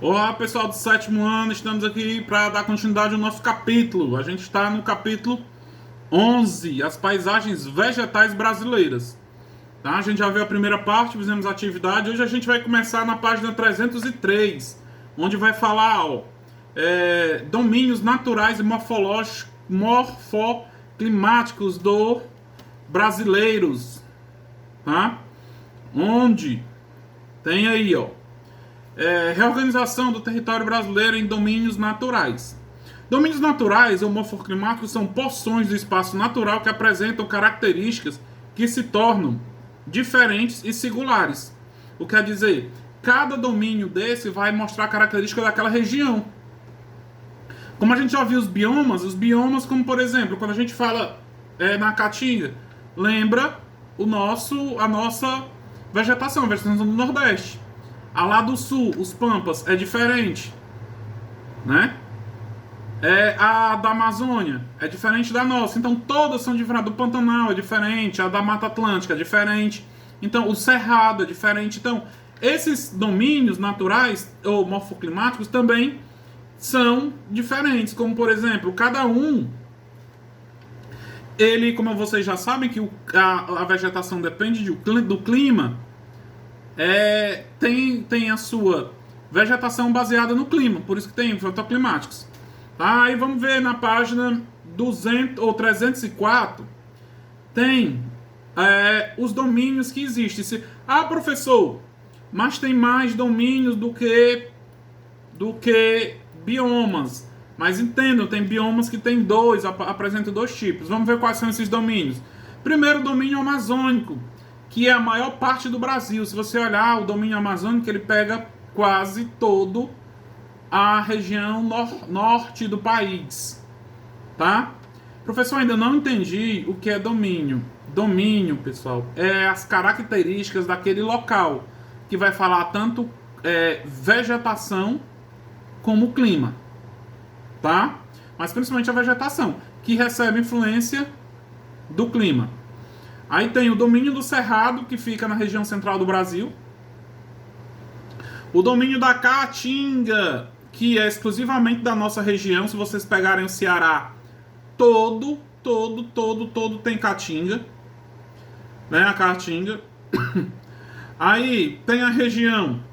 Olá, pessoal do sétimo ano, estamos aqui para dar continuidade ao nosso capítulo. A gente está no capítulo 11, as paisagens vegetais brasileiras. Tá? A gente já viu a primeira parte, fizemos a atividade. Hoje a gente vai começar na página 303, onde vai falar domínios naturais e morfoclimáticos do brasileiros. Tá? Onde tem aí, reorganização do território brasileiro em domínios naturais. Domínios naturais ou morfoclimáticos são porções do espaço natural que apresentam características que se tornam diferentes e singulares. O que quer dizer, cada domínio desse vai mostrar a característica daquela região. Como a gente já viu os biomas como por exemplo, quando a gente fala na Caatinga, lembra a nossa vegetação do Nordeste. A lá do sul, os Pampas, é diferente, né? A da Amazônia é diferente da nossa. Então todas são diferentes. Do Pantanal é diferente, a da Mata Atlântica é diferente. Então o Cerrado é diferente. Então esses domínios naturais ou morfoclimáticos também são diferentes. Como por exemplo, cada um, como vocês já sabem que a vegetação depende do clima. Tem a sua vegetação baseada no clima, por isso que tem fotoclimáticos. Tá? Aí vamos ver na página 200 ou 304, tem os domínios que existem. Professor, mas tem mais domínios do que biomas. Mas entendam, tem biomas que tem apresentam dois tipos. Vamos ver quais são esses domínios. Primeiro, o domínio amazônico, que é a maior parte do Brasil. Se você olhar o domínio amazônico, ele pega quase todo a região norte do país, tá? Professor, ainda não entendi o que é domínio. Domínio, pessoal, é as características daquele local, que vai falar tanto vegetação como clima, tá? Mas principalmente a vegetação, que recebe influência do clima. Aí tem o domínio do Cerrado, que fica na região central do Brasil. O domínio da Caatinga, que é exclusivamente da nossa região. Se vocês pegarem o Ceará, todo tem Caatinga. Né, a Caatinga. Aí tem a região,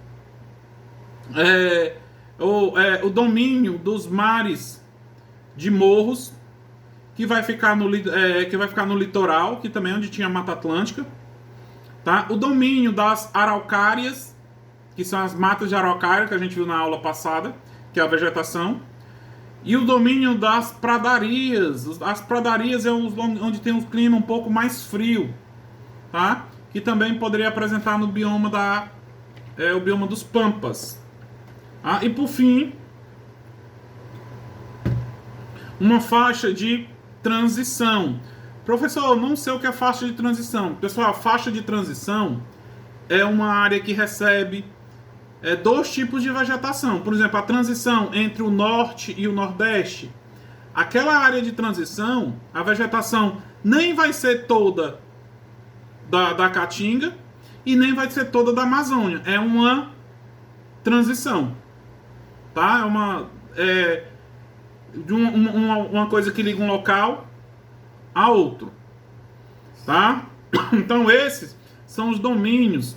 o domínio dos mares de Morros, que vai ficar no litoral, que também é onde tinha a Mata Atlântica. Tá? O domínio das araucárias, que são as matas de araucária, que a gente viu na aula passada, que é a vegetação. E o domínio das pradarias. As pradarias é onde tem um clima um pouco mais frio. Tá? Que também poderia apresentar no bioma o bioma dos Pampas. Tá? E por fim, uma faixa de transição. Professor, não sei o que é faixa de transição. Pessoal, a faixa de transição é uma área que recebe dois tipos de vegetação. Por exemplo, a transição entre o norte e o nordeste. Aquela área de transição, a vegetação nem vai ser toda da Caatinga e nem vai ser toda da Amazônia. É uma transição. Tá? Uma coisa que liga um local a outro, tá? Então esses são os domínios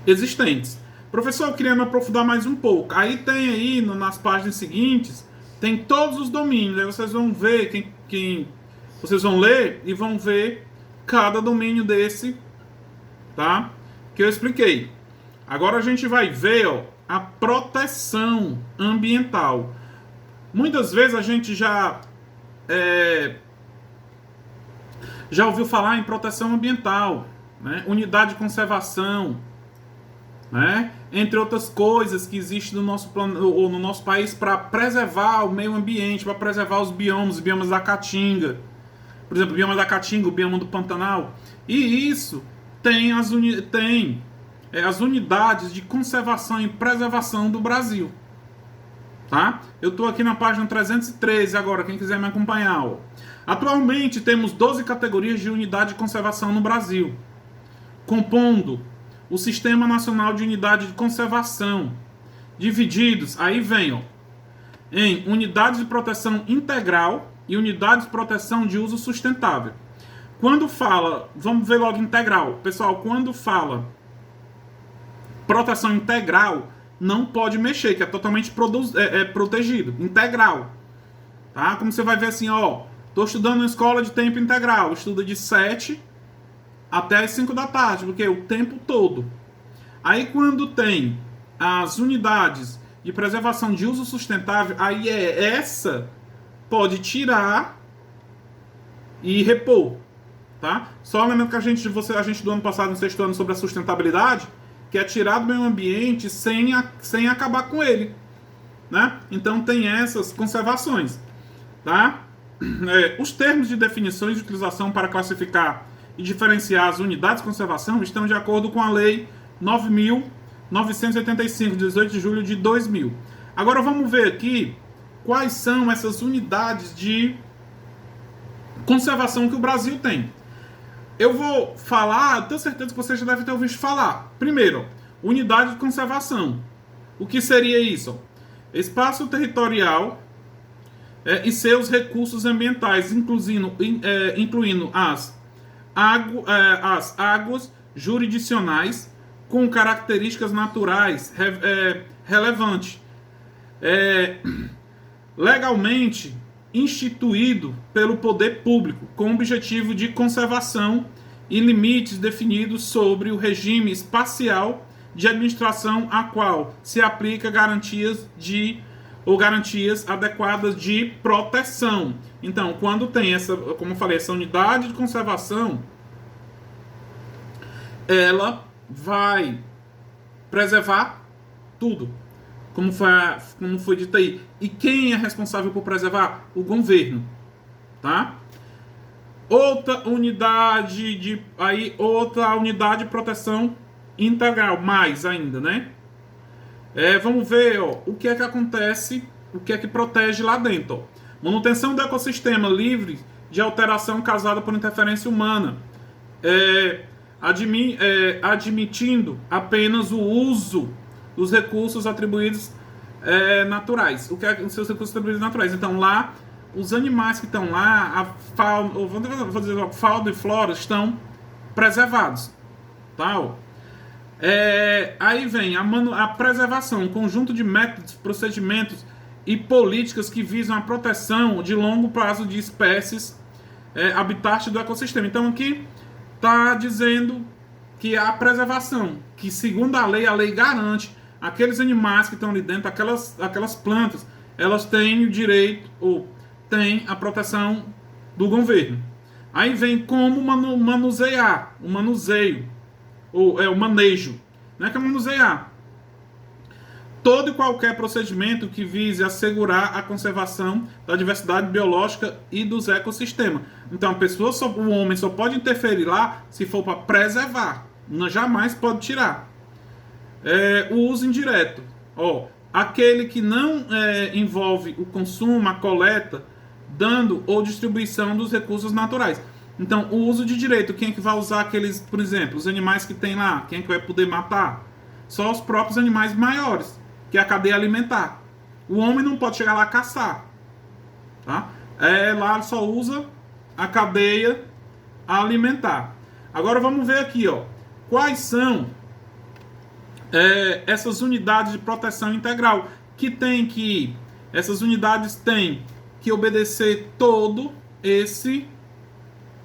existentes. Professor, eu queria me aprofundar mais um pouco. Aí tem aí nas páginas seguintes, tem todos os domínios. Aí vocês vão ver vocês vão ler e vão ver cada domínio desse, tá? Que eu expliquei. Agora a gente vai ver, a proteção ambiental. Muitas vezes a gente já ouviu falar em proteção ambiental, né? Unidade de conservação, né? Entre outras coisas que existem no nosso ou no nosso país para preservar o meio ambiente, para preservar os biomas da Caatinga. Por exemplo, o bioma da Caatinga, o bioma do Pantanal. E isso tem as unidades de conservação e preservação do Brasil. Tá? Eu estou aqui na página 313 agora, quem quiser me acompanhar. Atualmente temos 12 categorias de unidade de conservação no Brasil, compondo o Sistema Nacional de Unidade de Conservação, divididos, aí vem, ó, em unidades de proteção integral e unidades de proteção de uso sustentável. Quando fala, vamos ver logo integral. Pessoal, quando fala proteção integral, não pode mexer, que é totalmente protegido. Integral. Tá? Como você vai ver assim, ó, tô estudando na escola de tempo integral, estuda de 7 até as 5 da tarde, porque é o tempo todo. Aí quando tem as unidades de preservação de uso sustentável, aí essa pode tirar e repor. Tá? Só lembrando que a gente do ano passado, no sexto ano, sobre a sustentabilidade, que é tirar do meio ambiente sem acabar com ele. Né? Então tem essas conservações. Tá? Os termos de definições de utilização para classificar e diferenciar as unidades de conservação estão de acordo com a Lei 9.985, de 18 de julho de 2000. Agora vamos ver aqui quais são essas unidades de conservação que o Brasil tem. Eu vou falar, tenho certeza que você já deve ter ouvido falar. Primeiro, unidade de conservação. O que seria isso? Espaço territorial e seus recursos ambientais, incluindo as águas jurisdicionais com características naturais relevantes, legalmente instituído pelo poder público, com o objetivo de conservação e limites definidos sobre o regime espacial de administração a qual se aplica garantias adequadas de proteção. Então, quando tem essa, como eu falei, essa unidade de conservação, ela vai preservar tudo, como foi dito aí. E quem é responsável por preservar? O governo, tá? Outra unidade de proteção integral, mais ainda, né? Vamos ver, ó, o que é que acontece, o que é que protege lá dentro, ó. Manutenção do ecossistema livre de alteração causada por interferência humana, admitindo apenas o uso dos recursos atribuídos naturais. O que é os seus recursos atribuídos naturais? Então lá, os animais que estão lá, a fauna e flora estão preservados. Tá? Aí vem a preservação, um conjunto de métodos, procedimentos e políticas que visam a proteção de longo prazo de espécies habitat do ecossistema. Então aqui está dizendo que a preservação, que segundo a lei garante aqueles animais que estão ali dentro, aquelas plantas, elas têm o direito ou têm a proteção do governo. Aí vem como manusear, o manuseio, ou o manejo, né, que é manusear. Todo e qualquer procedimento que vise assegurar a conservação da diversidade biológica e dos ecossistemas. Então o homem só pode interferir lá se for para preservar, jamais pode tirar. O uso indireto, aquele que não envolve o consumo, a coleta, dando ou distribuição dos recursos naturais. Então, o uso de direito, quem é que vai usar aqueles, por exemplo, os animais que tem lá, quem é que vai poder matar? Só os próprios animais maiores, que é a cadeia alimentar. O homem não pode chegar lá a caçar, tá? Lá só usa a cadeia alimentar. Agora vamos ver aqui, quais são essas unidades de proteção integral, essas unidades têm que obedecer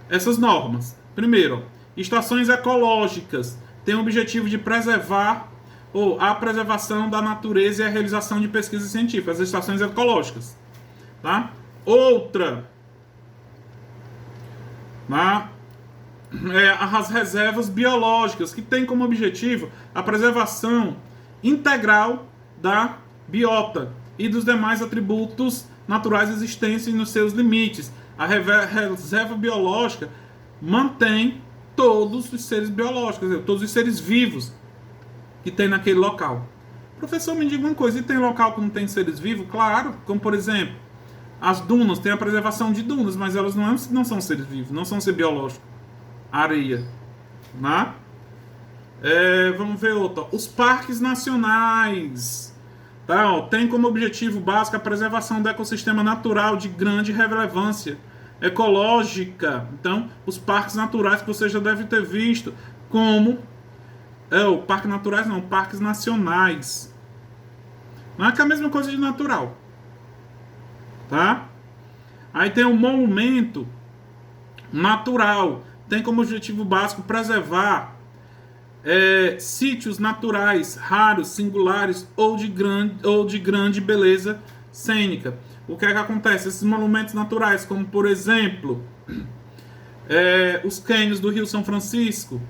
essas normas. Primeiro, estações ecológicas têm o objetivo de preservar a preservação da natureza e a realização de pesquisas científicas, as estações ecológicas, tá? Outra, tá? As reservas biológicas, que tem como objetivo a preservação integral da biota e dos demais atributos naturais existentes nos seus limites. A reserva biológica mantém todos os seres biológicos, todos os seres vivos que tem naquele local. Professor, me diga uma coisa, e tem local que não tem seres vivos? Claro, como por exemplo, as dunas, tem a preservação de dunas, mas elas não são seres vivos, não são seres biológicos. Areia, né? Vamos ver outra. Os parques nacionais. Tá, ó, tem como objetivo básico a preservação do ecossistema natural de grande relevância ecológica. Então, os parques naturais que você já deve ter visto, como o parques naturais não, parques nacionais. Não é que é a mesma coisa de natural, tá? Aí tem o monumento natural, tem como objetivo básico preservar sítios naturais raros, singulares ou de grande beleza cênica. O que é que acontece? Esses monumentos naturais, como por exemplo os cânions do Rio São Francisco,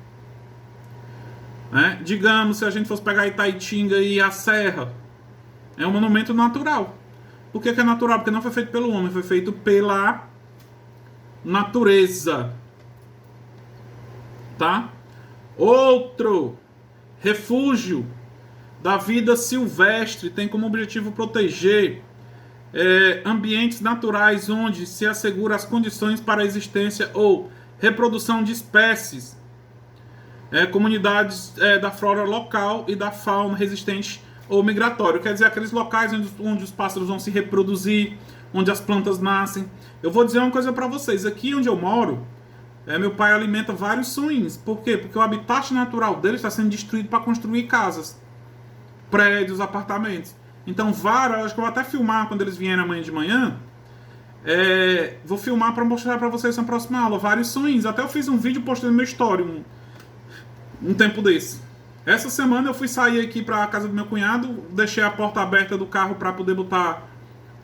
né? Digamos, se a gente fosse pegar Itaitinga e a Serra, é um monumento natural. Por que é natural? Porque não foi feito pelo homem, foi feito pela natureza, tá? Outro refúgio da vida silvestre tem como objetivo proteger ambientes naturais onde se assegura as condições para a existência ou reprodução de espécies, comunidades da flora local e da fauna resistente ou migratório. Quer dizer, aqueles locais onde os pássaros vão se reproduzir, onde as plantas nascem. Eu vou dizer uma coisa para vocês. Aqui onde eu moro, meu pai alimenta vários suínos. Por quê? Porque o habitat natural deles está sendo destruído para construir casas, prédios, apartamentos. Então, acho que eu vou até filmar quando eles vierem amanhã de manhã. Vou filmar para mostrar para vocês na próxima aula vários suínos. Até eu fiz um vídeo postando no meu story um tempo desse. Essa semana eu fui sair aqui para a casa do meu cunhado, deixei a porta aberta do carro para poder botar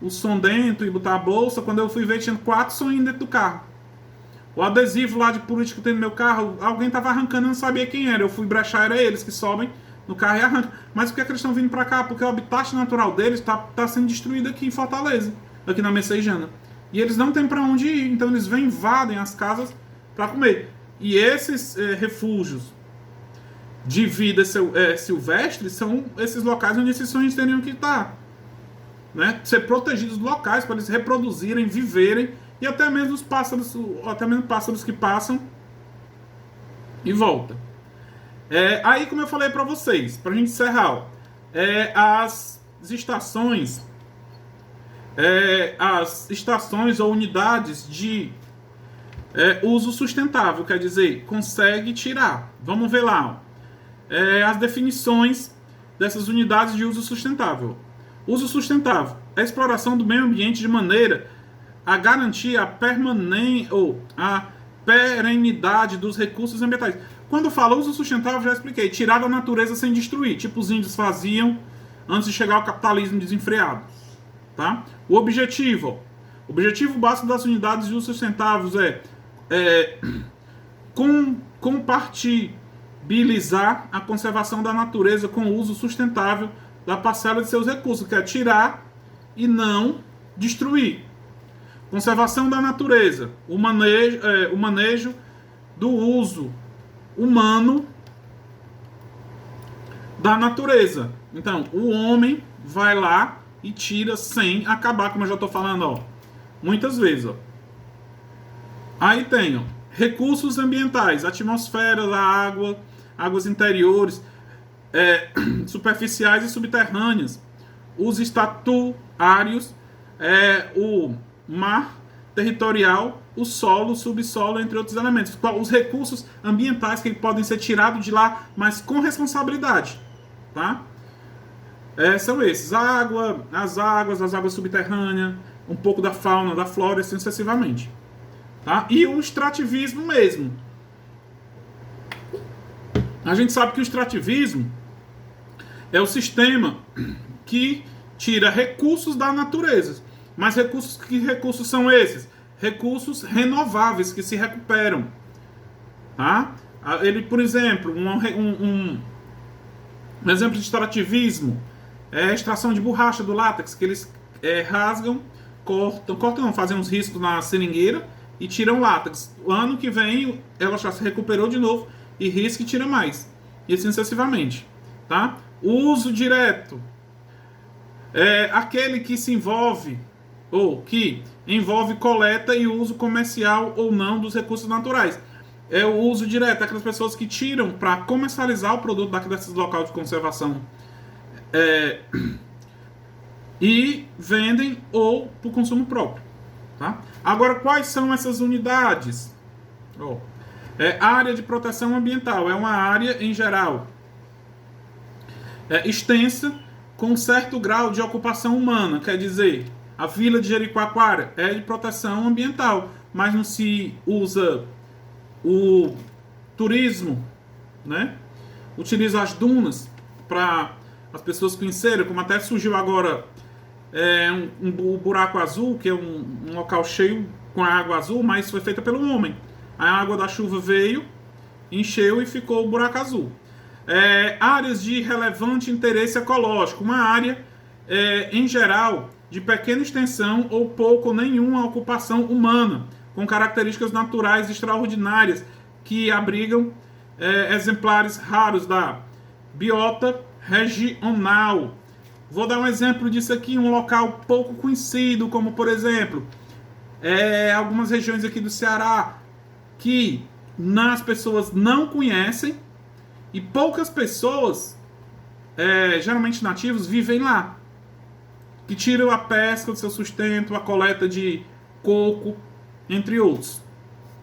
o som dentro e botar a bolsa. Quando eu fui ver, tinha 4 suínos dentro do carro. O adesivo lá de político que tem no meu carro, alguém estava arrancando, eu não sabia quem era. Eu fui brechar, era eles que sobem no carro e arrancam. Mas por que eles estão vindo para cá? Porque o habitat natural deles está sendo destruído aqui em Fortaleza, aqui na Messejana. E eles não têm para onde ir, então eles vêm, invadem as casas para comer. E esses refúgios de vida silvestre são esses locais onde esses sonhos teriam que estar, né? Ser protegidos locais para eles reproduzirem, viverem, e até mesmo os pássaros, pássaros que passam e voltam. Aí, como eu falei para vocês, para a gente encerrar, as estações ou unidades de uso sustentável, quer dizer, consegue tirar. Vamos ver lá, as definições dessas unidades de uso sustentável. Uso sustentável: a exploração do meio ambiente de maneira a garantir a perenidade dos recursos ambientais. Quando eu falo uso sustentável, já expliquei, tirar da natureza sem destruir, tipo os índios faziam antes de chegar ao capitalismo desenfreado, tá? O objetivo básico das unidades de uso sustentáveis é compatibilizar a conservação da natureza com o uso sustentável da parcela de seus recursos, que é tirar e não destruir. Conservação da natureza, o manejo do uso humano da natureza. Então, o homem vai lá e tira sem acabar, como eu já estou falando, muitas vezes. Aí tem recursos ambientais: atmosfera da água, águas interiores, superficiais e subterrâneas, os estatuários, o mar territorial, o solo, o subsolo, entre outros elementos. Os recursos ambientais que podem ser tirados de lá, mas com responsabilidade, tá? São esses: as águas subterrâneas, um pouco da fauna, da flora, assim sucessivamente, tá? E o extrativismo mesmo. A gente sabe que o extrativismo é o sistema que tira recursos da natureza. Mas que recursos são esses? Recursos renováveis que se recuperam, tá? Ele, por exemplo, um exemplo de extrativismo é a extração de borracha do látex, que eles rasgam, cortam, fazem uns riscos na seringueira e tiram o látex. O ano que vem ela já se recuperou de novo e risca e tira mais, e assim sucessivamente, tá? O uso direto é aquele que se envolve ou que envolve coleta e uso comercial ou não dos recursos naturais. É o uso direto, aquelas pessoas que tiram para comercializar o produto desses locais de conservação e vendem ou para o consumo próprio. Tá? Agora, quais são essas unidades? Área de proteção ambiental é uma área, em geral, extensa, com certo grau de ocupação humana. Quer dizer, a Vila de Jericoacoara é de proteção ambiental, mas não se usa o turismo, né? Utiliza as dunas para as pessoas conhecerem, como até surgiu agora o buraco azul, que é um local cheio com a água azul, mas foi feita pelo homem. A água da chuva veio, encheu e ficou o buraco azul. Áreas de relevante interesse ecológico, uma área, em geral, de pequena extensão ou pouco ou nenhuma ocupação humana, com características naturais extraordinárias, que abrigam exemplares raros da biota regional. Vou dar um exemplo disso aqui, um local pouco conhecido, como por exemplo, algumas regiões aqui do Ceará, que as pessoas não conhecem e poucas pessoas, geralmente nativos, vivem lá, que tiram a pesca do seu sustento, a coleta de coco, entre outros.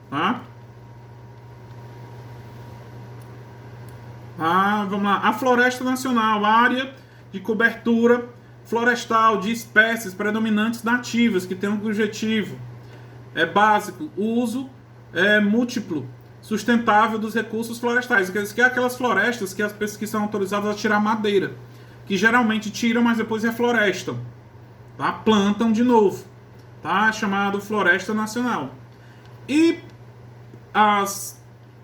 Tá? Vamos lá. A Floresta Nacional, área de cobertura florestal de espécies predominantes nativas, que tem um objetivo básico, o uso múltiplo, sustentável dos recursos florestais, que é aquelas florestas que as pessoas que são autorizadas a tirar madeira, que geralmente tiram, mas depois reflorestam, tá? Plantam de novo, tá? Chamado Floresta Nacional. E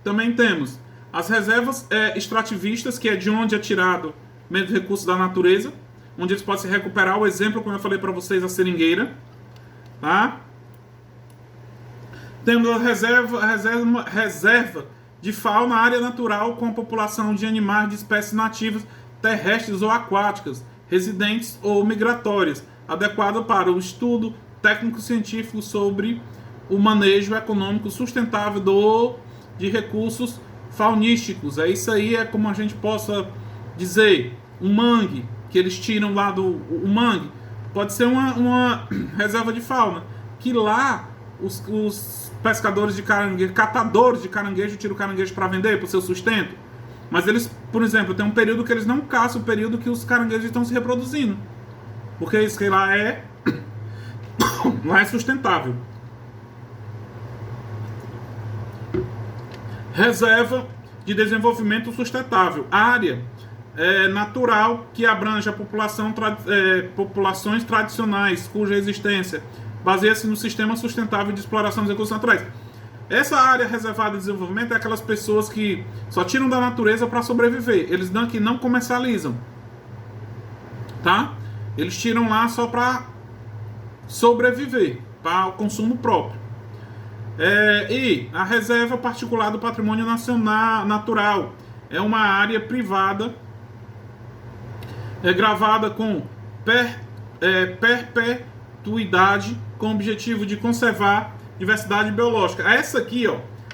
também temos as reservas extrativistas, que é de onde é tirado meio recursos da natureza, onde eles podem se recuperar. O exemplo, como eu falei para vocês, a seringueira, tá? Temos a reserva de fauna, área natural com a população de animais de espécies nativas, terrestres ou aquáticas, residentes ou migratórias, adequada para o estudo técnico-científico sobre o manejo econômico sustentável de recursos faunísticos. Isso aí é como a gente possa dizer, um mangue, que eles tiram lá o mangue, pode ser uma reserva de fauna, que lá os pescadores de caranguejo, catadores de caranguejo, tiram o caranguejo para vender, para o seu sustento. Mas eles, por exemplo, tem um período que eles não caçam, o período que os caranguejos estão se reproduzindo. Porque isso que lá é sustentável. Reserva de desenvolvimento sustentável. Área natural que abrange a populações tradicionais, cuja existência baseia-se no sistema sustentável de exploração dos recursos naturais. Essa área reservada de desenvolvimento é aquelas pessoas que só tiram da natureza para sobreviver. Eles não comercializam, tá? Eles tiram lá só para sobreviver, para o consumo próprio. E a reserva particular do patrimônio nacional natural é uma área privada gravada com perpetuidade, com o objetivo de conservar diversidade biológica. Essa aqui,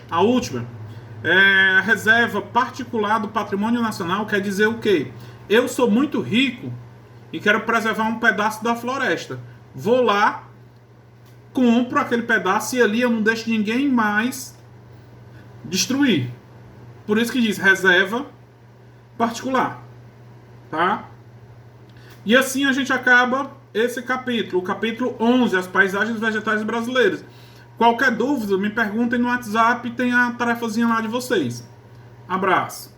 a última, a reserva particular do patrimônio nacional, quer dizer o quê? Eu sou muito rico e quero preservar um pedaço da floresta. Vou lá, compro aquele pedaço e ali eu não deixo ninguém mais destruir. Por isso que diz reserva particular, tá? E assim a gente acaba esse capítulo, o capítulo 11, as paisagens vegetais brasileiras. Qualquer dúvida, me perguntem no WhatsApp, tem a tarefazinha lá de vocês. Abraço.